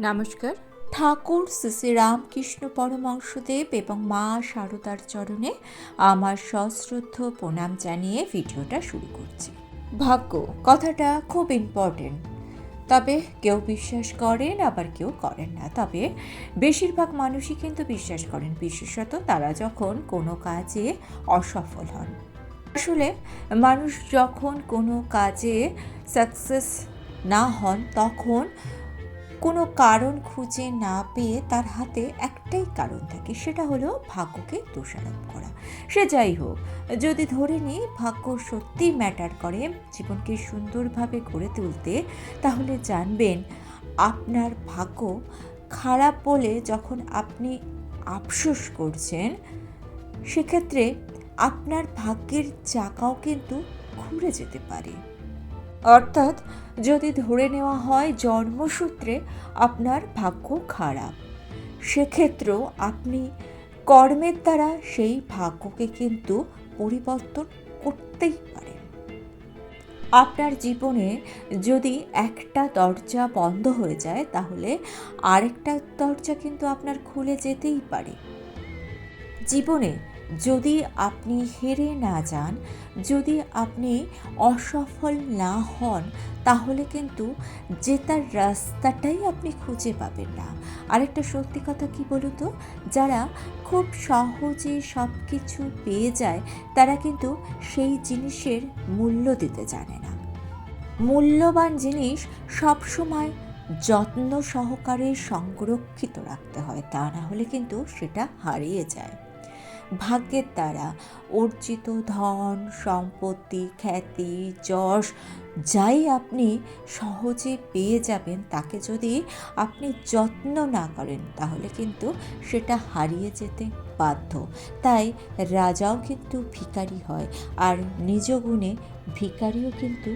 নমস্কার। ঠাকুর শ্রী শ্রী রামকৃষ্ণ পরমহংসদেব এবং মা শারদার চরণে আমার সশ্রদ্ধ প্রণাম জানিয়ে ভিডিওটা শুরু করছি। ভাগ্য কথাটা খুব ইম্পর্টেন্ট, তবে কেউ বিশ্বাস করেন আবার কেউ করেন না। তবে বেশিরভাগ মানুষই কিন্তু বিশ্বাস করেন, বিশেষত তারা যখন কোনো কাজে অসফল হন। আসলে মানুষ যখন কোনো কাজে সাকসেস না হন তখন কোনো কারণ খুঁজে না পেয়ে তার হাতে একটাই কারণ থাকে, সেটা হলো ভাগ্যকে দোষারোপ করা। সে যাই হোক, যদি ধরে নিই ভাগ্য সত্যি ম্যাটার করে জীবনকে সুন্দরভাবে গড়ে তুলতে, তাহলে জানবেন আপনার ভাগ্য খারাপ বলে যখন আপনি আফসোস করছেন, সেক্ষেত্রে আপনার ভাগ্যের চাকাও কিন্তু ঘুরে যেতে পারে। অর্থাৎ যদি ধরে নেওয়া হয় জন্মসূত্রে আপনার ভাগ্য খারাপ, সেক্ষেত্রেও আপনি কর্মের দ্বারা সেই ভাগ্যকে কিন্তু পরিবর্তন করতেই পারেন। আপনার জীবনে যদি একটা দরজা বন্ধ হয়ে যায়, তাহলে আরেকটা দরজা কিন্তু আপনার খুলে যেতেই পারে। জীবনে যদি আপনি হেরে না যান, যদি আপনি অসফল না হন, তাহলে কিন্তু জেতার রাস্তাটাই আপনি খুঁজে পাবেন না। আরেকটা সত্যি কথা কি বলুন তো, যারা খুব সহজে সব কিছু পেয়ে যায়, তারা কিন্তু সেই জিনিসের মূল্য দিতে জানে না। মূল্যবান জিনিস সবসময় যত্ন সহকারে সংরক্ষিত রাখতে হয়, তা না হলে কিন্তু সেটা হারিয়ে যায়। ভাগ্যের দ্বারা অর্জিত ধন, সম্পত্তি, খ্যাতি, যশ যাই আপনি সহজে পেয়ে যাবেন, তাকে যদি আপনি যত্ন না করেন তাহলে কিন্তু সেটা হারিয়ে যেতে বাধ্য। তাই রাজাও কিন্তু ভিখারি হয়, আর নিজ গুণে ভিখারিও কিন্তু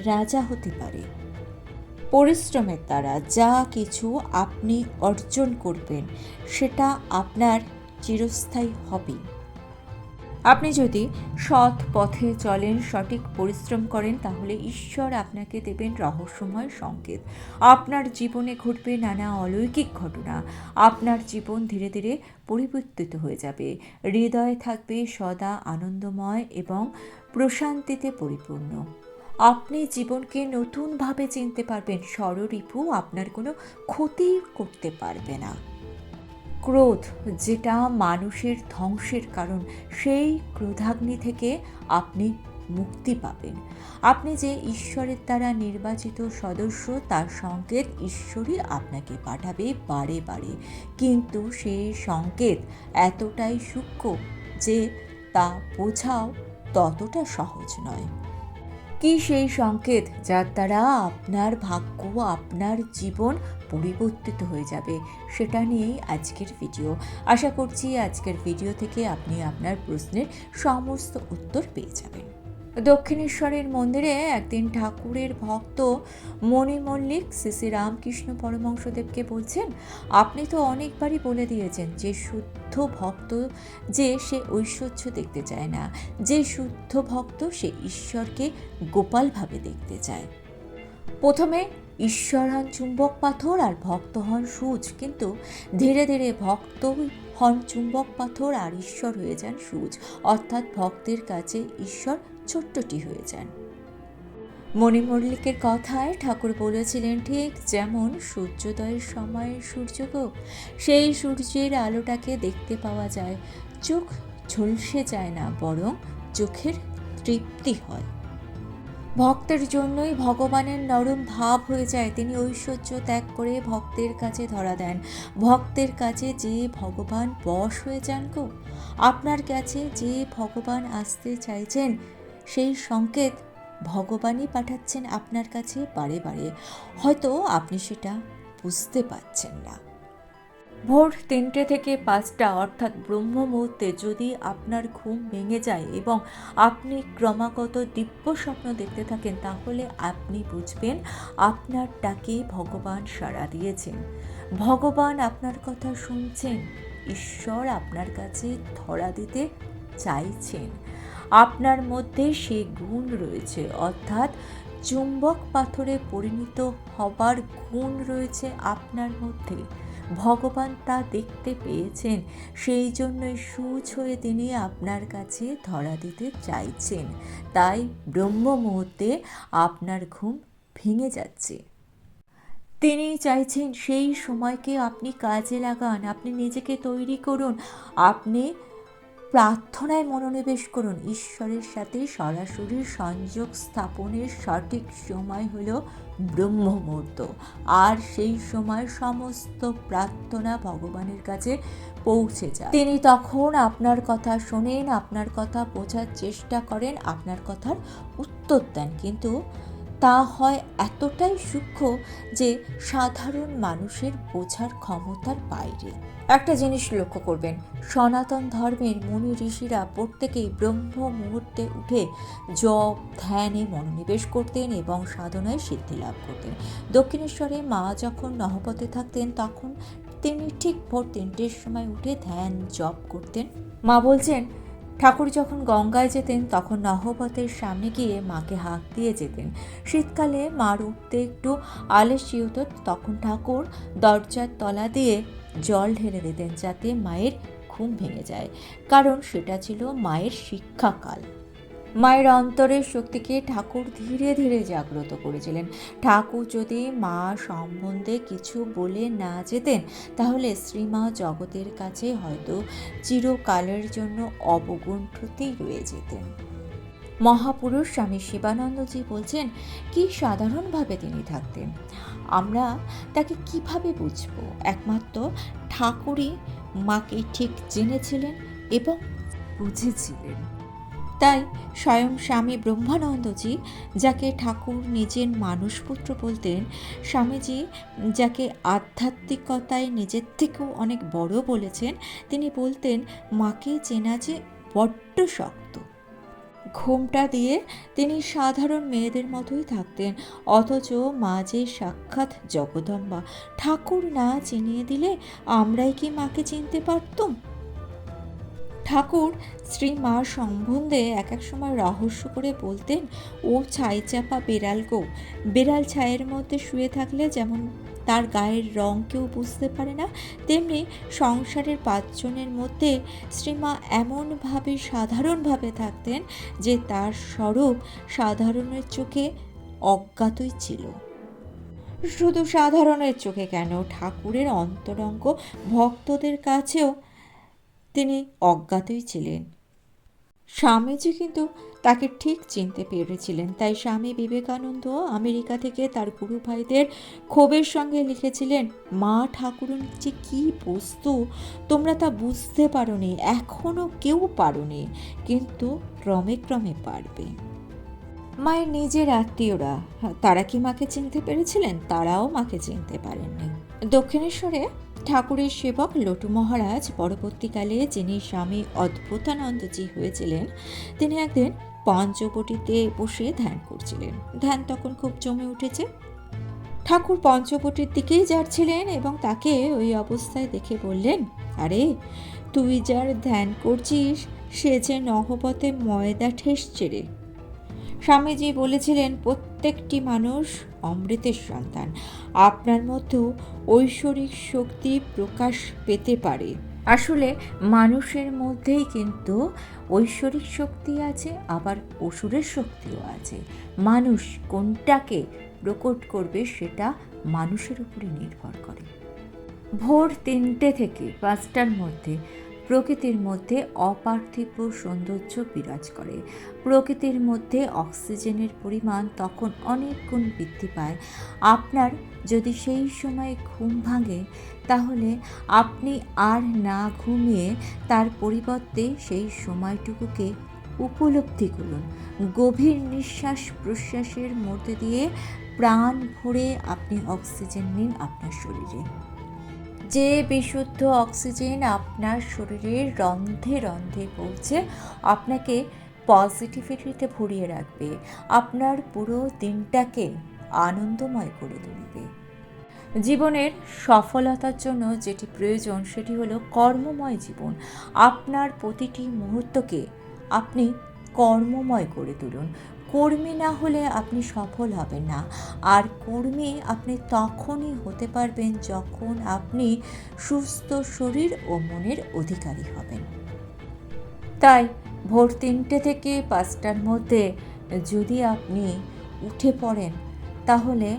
রাজা হতে পারে। পরিশ্রমের দ্বারা যা কিছু আপনি অর্জন করবেন, সেটা আপনার চিরস্থায়ী হবে। আপনি যদি সৎ পথে চলেন, সঠিক পরিশ্রম করেন, তাহলে ঈশ্বর আপনাকে দেবেন রহস্যময় সংকেত। আপনার জীবনে ঘটবে নানা অলৌকিক ঘটনা। আপনার জীবন ধীরে ধীরে পরিবর্তিত হয়ে যাবে। হৃদয় থাকবে সদা আনন্দময় এবং প্রশান্তিতে পরিপূর্ণ। আপনি জীবনকে নতুনভাবে চিনতে পারবেন। ষড়রিপু আপনার কোনো ক্ষতি করতে পারবে না। ক্রোধ, যেটা মানুষের ধ্বংসের কারণ, সেই ক্রোধাগ্নি থেকে আপনি মুক্তি পাবেন। আপনি যে ঈশ্বরের দ্বারা নির্বাচিত সদস্য, তার সংকেত ঈশ্বরই আপনাকে পাঠাবে বারে বারে, কিন্তু সেই সংকেত এতটাই সূক্ষ্ম যে তা বোঝাও ততটা সহজ নয়। কি সেই সংকেত যার দ্বারা আপনার ভাগ্য, আপনার জীবন পরিবর্তিত হয়ে যাবে, সেটা নিয়েই আজকের ভিডিও। আশা করছি আজকের ভিডিও থেকে আপনি আপনার প্রশ্নের সমস্ত উত্তর পেয়ে যাবেন। দক্ষিণেশ্বরের মন্দিরে একদিন ঠাকুরের ভক্ত মণি মল্লিক শ্রী শ্রী রামকৃষ্ণ পরমহংসদেবকে বলছেন, আপনি তো অনেকবারই বলে দিয়েছেন যে শুদ্ধ ভক্ত যে সে ঐশ্বর্য দেখতে চায় না, যে শুদ্ধ ভক্ত সে ঈশ্বরকে গোপালভাবে দেখতে চায়। প্রথমে ঈশ্বর হন চুম্বক পাথর আর ভক্ত হন সূচ, কিন্তু ধীরে ধীরে ভক্ত হন চুম্বক পাথর আর ঈশ্বর হয়ে যান সূচ, অর্থাৎ ভক্তের কাছে ঈশ্বর ছোট্টটি হয়ে যান। মণি মল্লিকের কথায় ঠাকুর বলেছিলেন, ঠিক যেমন সূর্যোদয়ের সময় সূর্যকে, সেই সূর্যের আলোটাকে দেখতে পাওয়া যায়, চোখ ঝলসে যায় না, বরং চোখের তৃপ্তি হয়। ভক্তের জন্যই ভগবানের নরম ভাব হয়ে যায়। তিনি ঐশ্বর্য ত্যাগ করে ভক্তের কাছে ধরা দেন। ভক্তের কাছে যে ভগবান বশ হয়ে যান গো। আপনার কাছে যে ভগবান আসতে চাইছেন, সেই সংকেত ভগবানই পাঠাচ্ছেন আপনার কাছে বারে বারে। হয়তো আপনি সেটা বুঝতে পারছেন না। ভোর 3টে থেকে 5টা অর্থাৎ ব্রহ্ম মুহূর্তে যদি আপনার ঘুম ভেঙে যায় এবং আপনি ক্রমাগত দিব্য স্বপ্ন দেখতে থাকেন, তাহলে আপনি বুঝবেন আপনার ডাকে ভগবান সাড়া দিয়েছেন। ভগবান আপনার কথা শুনছেন। ঈশ্বর আপনার কাছে ধরা দিতে চাইছেন। আপনার মধ্যে সে গুণ রয়েছে, অর্থাৎ চুম্বক পাথরে পরিণত হবার গুণ রয়েছে আপনার মধ্যে। ভগবান তা দেখতে পেয়েছেন, সেই জন্যই সুচ হয়ে তিনি আপনার কাছে ধরা দিতে চাইছেন। তাই ব্রহ্ম মুহূর্তে আপনার ঘুম ভেঙে যাচ্ছে। তিনি চাইছেন সেই সময়কে আপনি কাজে লাগান, আপনি নিজেকে তৈরি করুন, আপনি প্রার্থনায় মনোনিবেশ করুন। ঈশ্বরের সাথে সরাসরি সংযোগ স্থাপনের সঠিক সময় হলো ব্রহ্ম মুহূর্ত। আর সেই সময় সমস্ত প্রার্থনা ভগবানের কাছে পৌঁছে যায়। তিনি তখন আপনার কথা শোনেন, আপনার কথা বোঝার চেষ্টা করেন, আপনার কথার উত্তর দেন। কিন্তু তা হয় এতটাই সূক্ষ্ম যে সাধারণ মানুষের বোঝার ক্ষমতার বাইরে। একটা জিনিস লক্ষ্য করবেন, সনাতন ধর্মের মুনি ঋষিরা প্রত্যেকেই ব্রহ্ম মুহূর্তে উঠে জপ ধ্যানে মনোনিবেশ করতেন এবং সাধনায় সিদ্ধি লাভ করতেন। দক্ষিণেশ্বরে মা যখন নহবতে থাকতেন তখন তিনি ঠিক ভোর 3টের সময় উঠে ধ্যান জপ করতেন। মা বলছেন, ঠাকুর যখন গঙ্গায় যেতেন তখন নহবতের সামনে গিয়ে মাকে হাঁক দিয়ে যেতেন। শীতকালে মার উঠতে একটু আলস্যি হতো, তখন ঠাকুর দরজার তলা দিয়ে জল ঢেলে দিতেন যাতে মায়ের ঘুম ভেঙে যায়, কারণ সেটা ছিল মায়ের শিক্ষাকাল। মায়ের অন্তরের শক্তিকে ঠাকুর ধীরে ধীরে জাগ্রত করেছিলেন। ঠাকুর যদি মা সম্বন্ধে কিছু বলে না যেতেন তাহলে শ্রীমা জগতের কাছে হয়তো চিরকালের জন্য অবগুণ্ঠিতই রয়ে যেতেন। মহাপুরুষ স্বামী শিবানন্দজি বলছেন, কি সাধারণভাবে তিনি থাকতেন, আমরা তাকে কিভাবে বুঝব? একমাত্র ঠাকুরই মাকে ঠিক জেনেছিলেন এবং বুঝেছিলেন। তাই স্বয়ং স্বামী ব্রহ্মানন্দজি, যাকে ঠাকুর নিজের মানুষপুত্র বলতেন, স্বামীজি যাকে আধ্যাত্মিকতায় নিজের থেকেও অনেক বড় বলেছেন, তিনি বলতেন মাকে চেনা যে বড্ড শক্ত। ঘোমটা দিয়ে তিনি সাধারণ মেয়েদের মতোই থাকতেন, অথচ মা যে সাক্ষাৎ জগদম্বা, ঠাকুর না চিনিয়ে দিলে আমরাই কি মাকে চিনতে পারতুম? ঠাকুর শ্রী মা সম্বন্ধে এক এক সময় রহস্য করে বলতেন, ও ছাই চাপা বেড়াল গো, বেড়াল ছায়ের মধ্যে শুয়ে থাকলে যেমন তার গায়ের রং কেউ বুঝতে পারে না, তেমনি সংসারের 5 জনের মধ্যে শ্রীমা এমনভাবে সাধারণভাবে থাকতেন যে তার স্বরূপ সাধারণের চোখে অজ্ঞাতই ছিল। শুধু সাধারণের চোখে কেন, ঠাকুরের অন্তরঙ্গ ভক্তদের কাছেও তিনি অজ্ঞাতই ছিলেন। স্বামীজি কিন্তু তাকে ঠিক চিনতে পেরেছিলেন। তাই স্বামী বিবেকানন্দ আমেরিকা থেকে তার গুরু ভাইদের ক্ষোভের সঙ্গে লিখেছিলেন, মা ঠাকুরন যে কী বস্তু তোমরা তা বুঝতে পারোনি, এখনও কেউ পারোনি, কিন্তু ক্রমে ক্রমে পারবে। মায়ের নিজের আত্মীয়রা, তারা কি মাকে চিনতে পেরেছিলেন? তারাও মাকে চিনতে পারেননি। দক্ষিণেশ্বরে ঠাকুরের সেবক লটু মহারাজ পরবর্তীকালে, যিনি স্বামী অদ্ভুতানন্দজি হয়েছিলেন, তিনি একদিন পঞ্চবটিতে বসে ধ্যান করছিলেন। ধ্যান তখন খুব জমে উঠেছে। ঠাকুর পঞ্চবটির দিকেই যাচ্ছিলেন এবং তাকে ওই অবস্থায় দেখে বললেন, আরে তুই যার ধ্যান করছিস সে যে নহবতে ময়দা ঠেসছে রে। স্বামীজি বলেছিলেন, প্রত্যেকটি মানুষ অমৃতের সন্তান, আপনার মধ্যেও ঐশ্বরিক শক্তি প্রকাশ পেতে পারে। আসলে মানুষের মধ্যেই কিন্তু ঐশ্বরিক শক্তি আছে, আবার অসুরের শক্তিও আছে। মানুষ কোনটাকে প্রকট করবে সেটা মানুষের উপরে নির্ভর করে। ভোর 3টে থেকে 5টার মধ্যে প্রকৃতির মধ্যে অপার্থিব সৌন্দর্য বিরাজ করে। প্রকৃতির মধ্যে অক্সিজেনের পরিমাণ তখন অনেক গুণ বৃদ্ধি পায়। আপনার যদি সেই সময় ঘুম ভাঙে তাহলে আপনি আর না ঘুমিয়ে তার পরিবর্তে সেই সময়টুকুকে উপলব্ধি করুন। গভীর নিঃশ্বাস প্রশ্বাসের মধ্যে দিয়ে প্রাণ ভরে আপনি অক্সিজেন নিন আপনার শরীরে। যে বিশুদ্ধ অক্সিজেন আপনার শরীরের রন্ধ্রে রন্ধ্রে পৌঁছে আপনাকে পজিটিভিটিতে ভরিয়ে রাখবে, আপনার পুরো দিনটাকে আনন্দময় করে তুলবে। জীবনের সফলতার জন্য যেটি প্রয়োজন সেটি হলো কর্মময় জীবন। আপনার প্রতিটি মুহূর্তকে আপনি কর্মময় করে তুলুন। কর্মী না হলে আপনি সফল হবেন না। আর কর্মী আপনি তখনই হতে পারবেন যখন আপনি সুস্থ শরীর ও মনের অধিকারী হবেন। তাই ভোর ৩টে থেকে ৫টার মধ্যে যদি আপনি উঠে পড়েন, তাহলে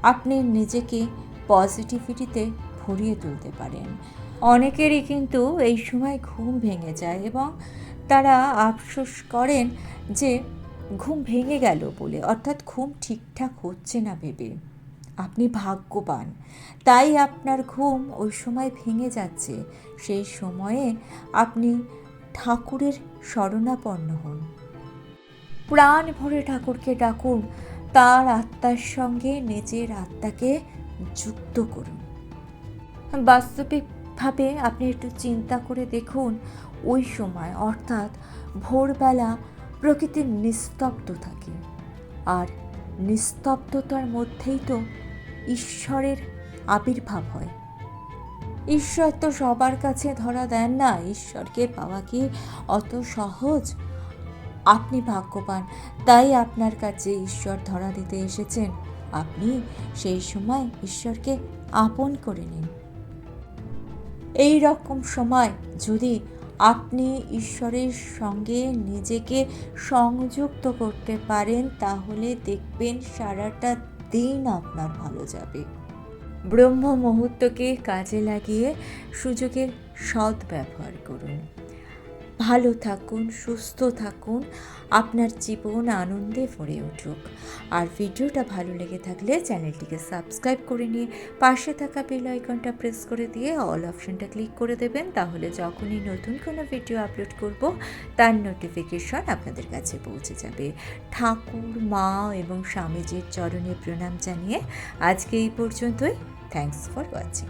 আপনি নিজেকে পজিটিভিটিতে ভরিয়ে তুলতে পারেন। অনেকেরই কিন্তু এই সময় ঘুম ভেঙে যায় এবং তারা আফসোস করেন যে ঘুম ভেঙে গেল বলে, অর্থাৎ ঘুম ঠিকঠাক হচ্ছে না ভেবে। আপনি ভাগ্যবান, তাই আপনার ঘুম ওই সময় ভেঙে যাচ্ছে। সেই সময়ে আপনি ঠাকুরের শরণাপন্ন হন, প্রাণ ভরে ঠাকুরকে ডাকুন, তার আত্মার সঙ্গে নিজের আত্মাকে যুক্ত করুন। বাস্তবিকভাবে আপনি একটু চিন্তা করে দেখুন, ওই সময় অর্থাৎ ভোরবেলা প্রকৃতির নিস্তব্ধ থাকে, আর নিস্তব্ধতার মধ্যেই তো ঈশ্বরের আবির্ভাব হয়। ঈশ্বর তো সবার কাছে ধরা দেন না, ঈশ্বরকে পাওয়া কি অত সহজ? আপনি ভাগ্যবান, তাই আপনার কাছে ঈশ্বর ধরা দিতে এসেছেন। আপনি সেই সময় ঈশ্বরকে আপন করে নিন। এই রকম সময় যদি আপনি ঈশ্বরের সঙ্গে নিজেকে সংযুক্ত করতে পারেন, তাহলে দেখবেন সারাটা দিন আপনার ভালো যাবে। ব্রহ্ম মুহূর্তকে কাজে লাগিয়ে সুযোগের সদ্ব্যবহার করুন। ভালো থাকুন, সুস্থ থাকুন, আপনার জীবন আনন্দে ভরে উঠুক। আর ভিডিওটা ভালো লেগে থাকলে চ্যানেলটিকে সাবস্ক্রাইব করে নিয়ে পাশে থাকা বেল আইকনটা প্রেস করে দিয়ে অল অপশনটা ক্লিক করে দেবেন। তাহলে যখনই নতুন কোনো ভিডিও আপলোড করব, তার নোটিফিকেশন আপনাদের কাছে পৌঁছে যাবে। ঠাকুর, মা এবং স্বামীজির চরণে প্রণাম জানিয়ে আজকে এই পর্যন্তই। Thanks for watching.